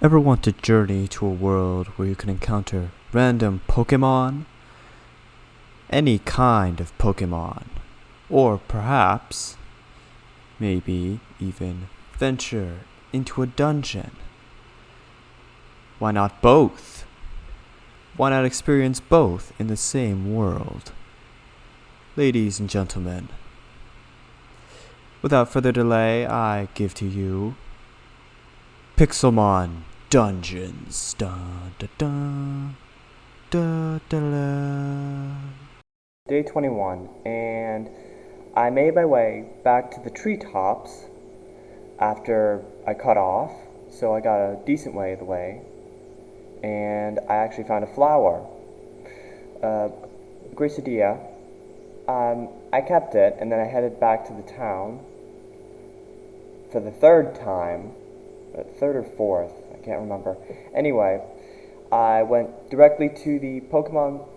Ever want to journey to a world where you can encounter random Pokemon? Any kind of Pokemon. Or perhaps, maybe even venture into a dungeon. Why not both? Why not experience both in the same world? Ladies and gentlemen, without further delay, I give to you Pixelmon Dungeons. Dun, dun, dun, dun, dun, dun. Day 21, and I made my way back to the treetops after I cut off, so I got a decent way of the way, and I actually found a flower, Gracidia. I kept it, and then I headed back to the town for the third time, third or fourth, I can't remember. Anyway, I went directly to the Pokemon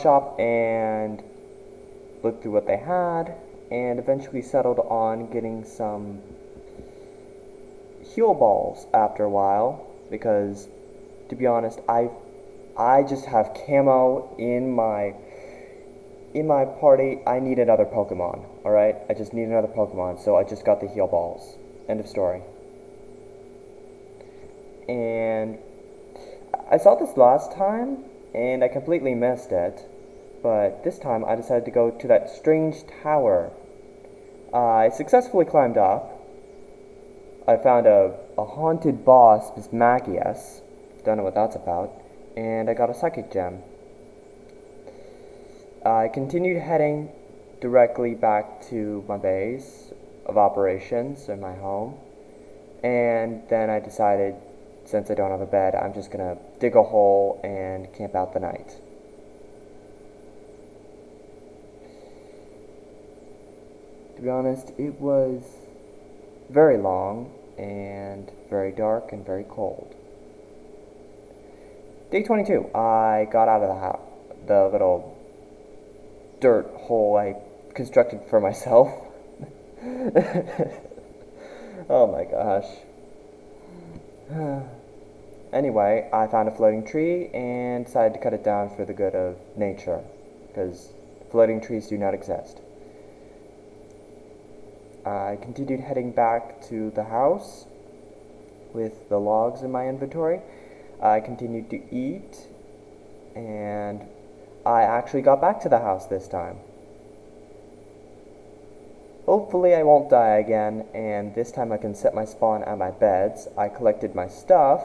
shop and looked through what they had, and eventually settled on getting some heal balls after a while, because to be honest, I just have camo in my party. I need another Pokemon, alright? I just need another Pokemon, so I just got the heal balls. End of story. And I saw this last time, and I completely missed it, but this time I decided to go to that strange tower. I successfully climbed up. I found a haunted boss, Miss Magius. Don't know what that's about. And I got a psychic gem. I continued heading directly back to my base of operations in my home, and then I decided, since I don't have a bed, I'm just gonna dig a hole and camp out the night. To be honest, it was very long and very dark and very cold. Day 22, I got out of the little dirt hole I constructed for myself. Oh my gosh. Anyway, I found a floating tree and decided to cut it down for the good of nature, because floating trees do not exist. I continued heading back to the house with the logs in my inventory. I continued to eat, and I actually got back to the house this time. Hopefully I won't die again, and this time I can set my spawn at my beds. I collected my stuff.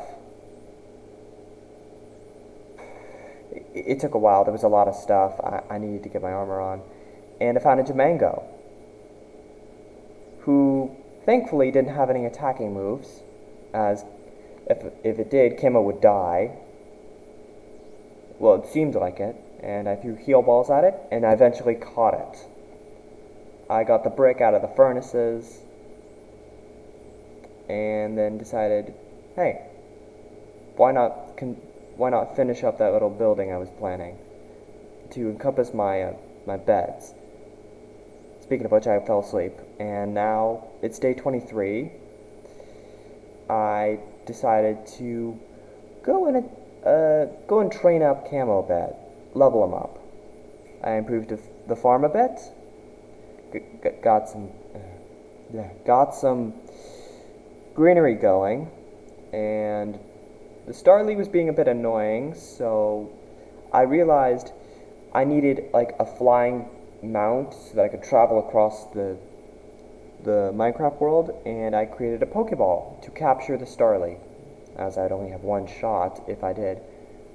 It took a while. There was a lot of stuff. I needed to get my armor on. And I found a Jamango, who thankfully didn't have any attacking moves, as if it did, Kimmo would die. Well, it seemed like it, and I threw heal balls at it, and I eventually caught it. I got the brick out of the furnaces, and then decided, hey, why not finish up that little building I was planning to encompass my beds. Speaking of which, I fell asleep, and now it's day 23. I decided to go and train up Camo a bit, level him up. I improved the farm a bit, got some greenery going, and the Starly was being a bit annoying, so I realized I needed like a flying mount so that I could travel across the Minecraft world, and I created a Pokeball to capture the Starly, as I'd only have one shot if I did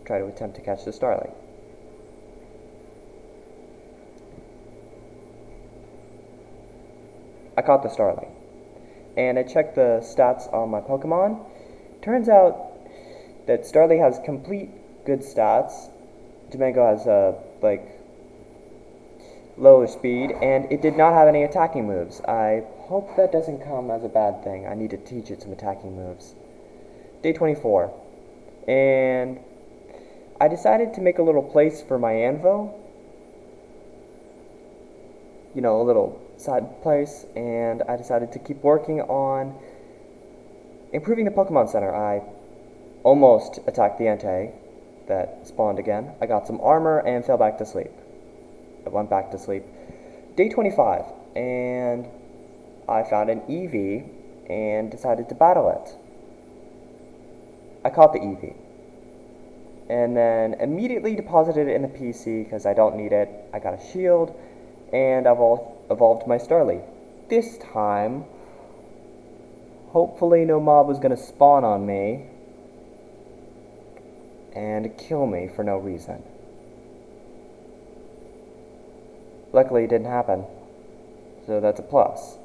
try to attempt to catch the Starly. I caught the Starly, and I checked the stats on my Pokemon. Turns out that Starly has complete good stats. Jamango has lower speed, and it did not have any attacking moves. I hope that doesn't come as a bad thing. I need to teach it some attacking moves. Day 24, and I decided to make a little place for my anvil. You know, a little side place, and I decided to keep working on Improving the Pokemon Center, I almost attacked the Entei that spawned again. I got some armor and fell back to sleep. I went back to sleep. Day 25, and I found an Eevee and decided to battle it. I caught the Eevee, and then immediately deposited it in the PC because I don't need it. I got a shield, and I've evolved my Starly. This time, hopefully no mob was going to spawn on me and kill me for no reason. Luckily it didn't happen, so that's a plus.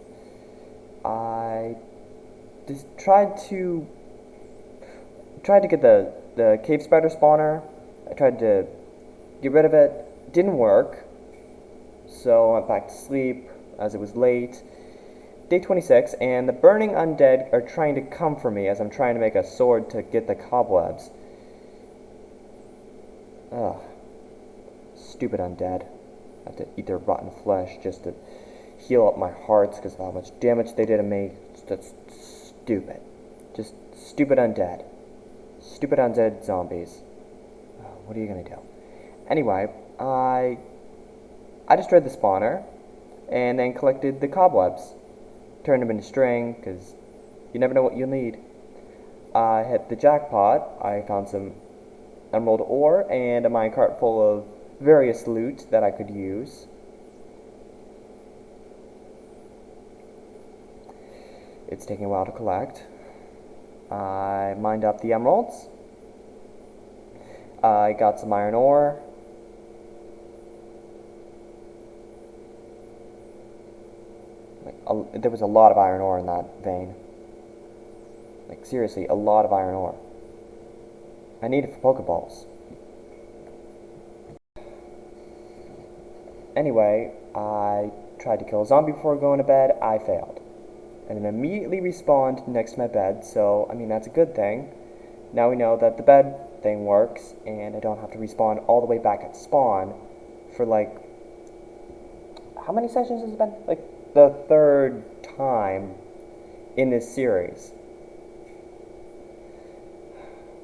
I just tried to get the cave spider spawner. I tried to get rid of it. Didn't work, so I went back to sleep as it was late. Day 26, and the burning undead are trying to come for me as I'm trying to make a sword to get the cobwebs. Ugh. Stupid undead. I have to eat their rotten flesh just to heal up my hearts because of how much damage they did to me. That's stupid. Just stupid undead. Stupid undead zombies. What are you gonna do? Anyway, I destroyed the spawner and then collected the cobwebs. Turned them into string because you never know what you'll need. I hit the jackpot. I found some emerald ore and a minecart full of various loot that I could use. It's taking a while to collect. I mined up the emeralds. I got some iron ore. There was a lot of iron ore in that vein. Like, seriously, a lot of iron ore. I need it for Pokeballs. Anyway, I tried to kill a zombie before going to bed. I failed. And then immediately respawned next to my bed, so, I mean, that's a good thing. Now we know that the bed thing works, and I don't have to respawn all the way back at spawn for, like, how many sessions has it been? Like, the third time in this series.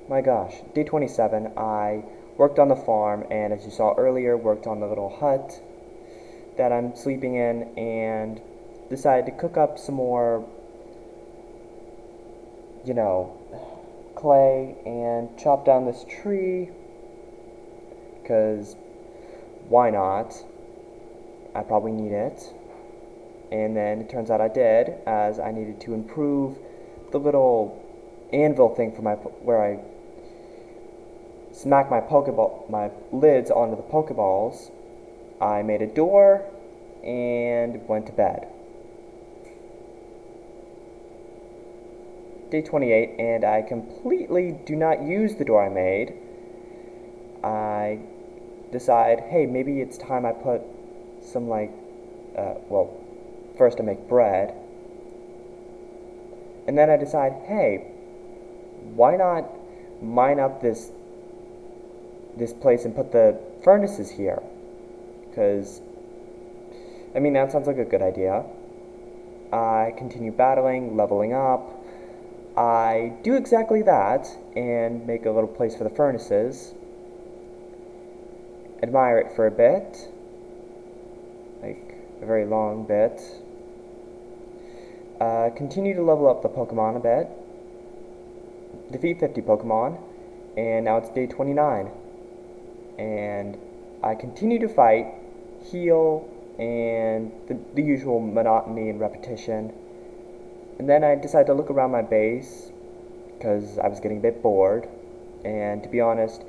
My gosh. Day 27, I worked on the farm, and as you saw earlier, worked on the little hut that I'm sleeping in, and decided to cook up some more, you know, clay and chop down this tree, because why not? I probably need it. And then it turns out I did, as I needed to improve the little anvil thing for where I smack my lids onto the Pokeballs. I made a door and went to bed. Day 28, and I completely do not use the door I made. I decide, hey, maybe it's time I put some, like, well, first I make bread, and then I decide, hey, why not mine up this place and put the furnaces here? Because, I mean, that sounds like a good idea. I continue battling, leveling up. I do exactly that and make a little place for the furnaces. Admire it for a bit, like a very long bit. Continue to level up the Pokemon a bit. Defeat 50 Pokemon, and now it's day 29. And I continue to fight, heal, and the usual monotony and repetition. And then I decided to look around my base, because I was getting a bit bored. And to be honest,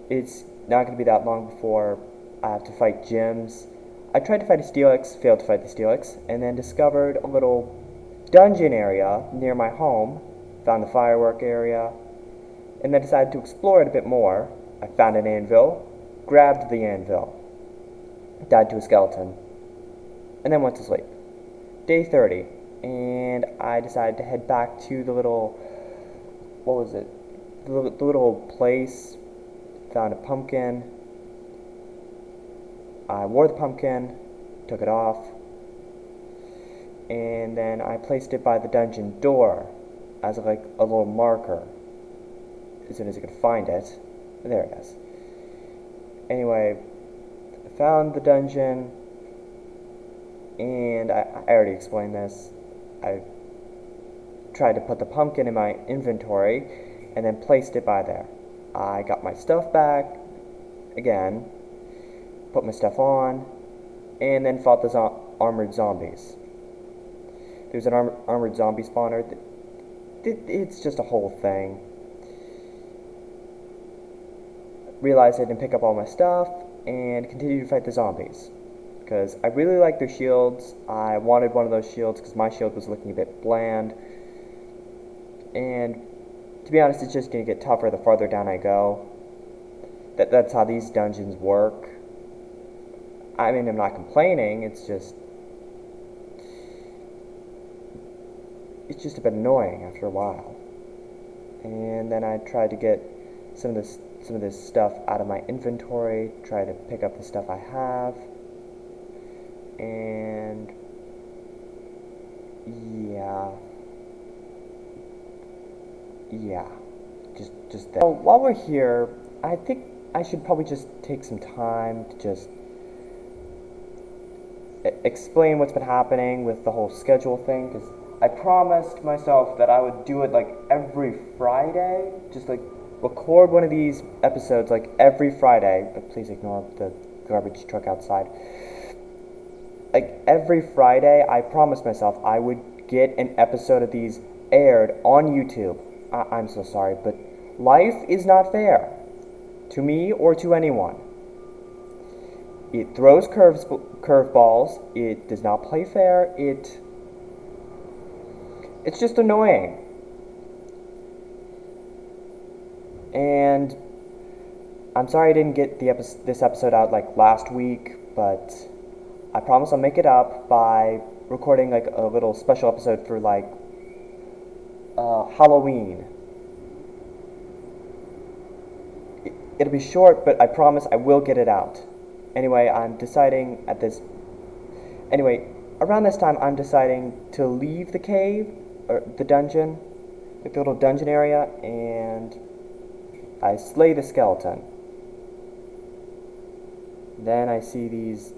it's not going to be that long before I have to fight gyms. I tried to fight a Steelix, failed to fight the Steelix, and then discovered a little dungeon area near my home. Found the firework area, and then decided to explore it a bit more. I found an anvil, grabbed the anvil, died to a skeleton, and then went to sleep. Day 30, and I decided to head back to the little, what was it? The little place. Found a pumpkin. I wore the pumpkin, took it off, and then I placed it by the dungeon door. as like a little marker as soon as I could find it. There it is. Anyway, I found the dungeon, and I already explained this. I tried to put the pumpkin in my inventory and then placed it by there. I got my stuff back again, put my stuff on, and then fought the armored zombies. There's an armored zombie spawner. It's just a whole thing. Realized I didn't pick up all my stuff and continued to fight the zombies because I really like their shields. I wanted one of those shields because my shield was looking a bit bland, and to be honest, it's just going to get tougher the farther down I go. That's how these dungeons work. I mean, I'm not complaining, it's just a bit annoying after a while. And then I tried to get some of this stuff out of my inventory, try to pick up the stuff I have, and yeah, just that. So while we're here, I think I should probably just take some time to just explain what's been happening with the whole schedule thing, because I promised myself that I would do it like every Friday, just like record one of these episodes like every Friday. Please ignore the garbage truck outside. Like every Friday, I promised myself I would get an episode of these aired on YouTube. I'm so sorry, but life is not fair to me or to anyone. It throws curveballs. It does not play fair. It's just annoying. And I'm sorry I didn't get this episode out like last week, but I promise I'll make it up by recording like a little special episode for like Halloween. It'll be short, but I promise I will get it out. Anyway, around this time I'm deciding to leave the cave, or the dungeon, like the little dungeon area, and I slay the skeleton. Then I see these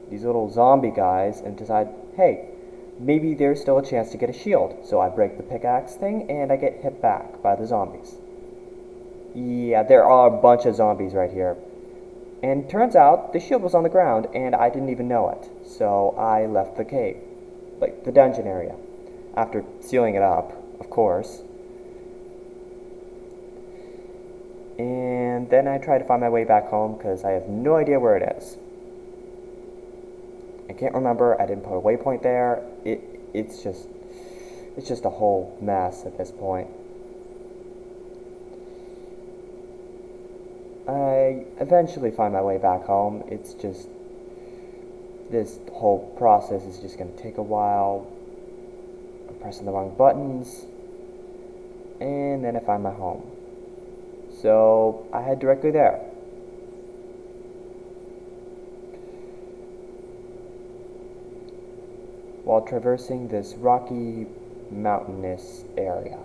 little zombie guys and decide, hey, maybe there's still a chance to get a shield. So I break the pickaxe thing and I get hit back by the zombies. Yeah, there are a bunch of zombies right here. And turns out the shield was on the ground and I didn't even know it. So I left the cave, like the dungeon area, after sealing it up, of course. And then I try to find my way back home because I have no idea where it is. I can't remember. I didn't put a waypoint there. It's just a whole mess at this point. I eventually find my way back home. It's just, this whole process is just going to take a while. I'm pressing the wrong buttons, and then I find my home. So I head directly there. While traversing this rocky, mountainous area.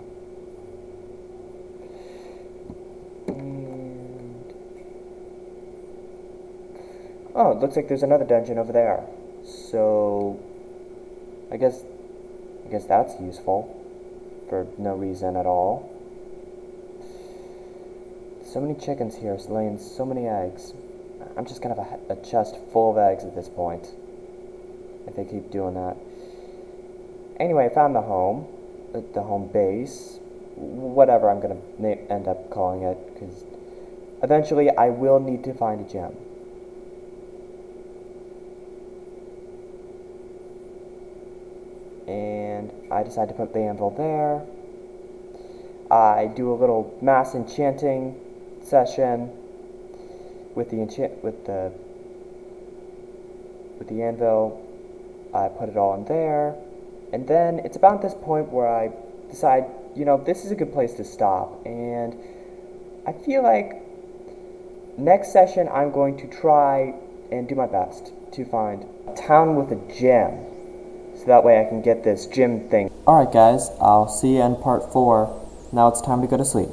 Oh, it looks like there's another dungeon over there. So I guess that's useful for no reason at all. So many chickens here laying so many eggs. I'm just gonna have a chest full of eggs at this point, if they keep doing that. Anyway, I found the home base, whatever I'm gonna end up calling it, because eventually I will need to find a gem. And I decide to put the anvil there. I do a little mass enchanting session with the anvil. I put it all in there, and then it's about this point where I decide, this is a good place to stop, and I feel like next session I'm going to try and do my best to find a town with a gem. so that way I can get this gym thing. Alright guys, I'll see you in part 4. Now it's time to go to sleep.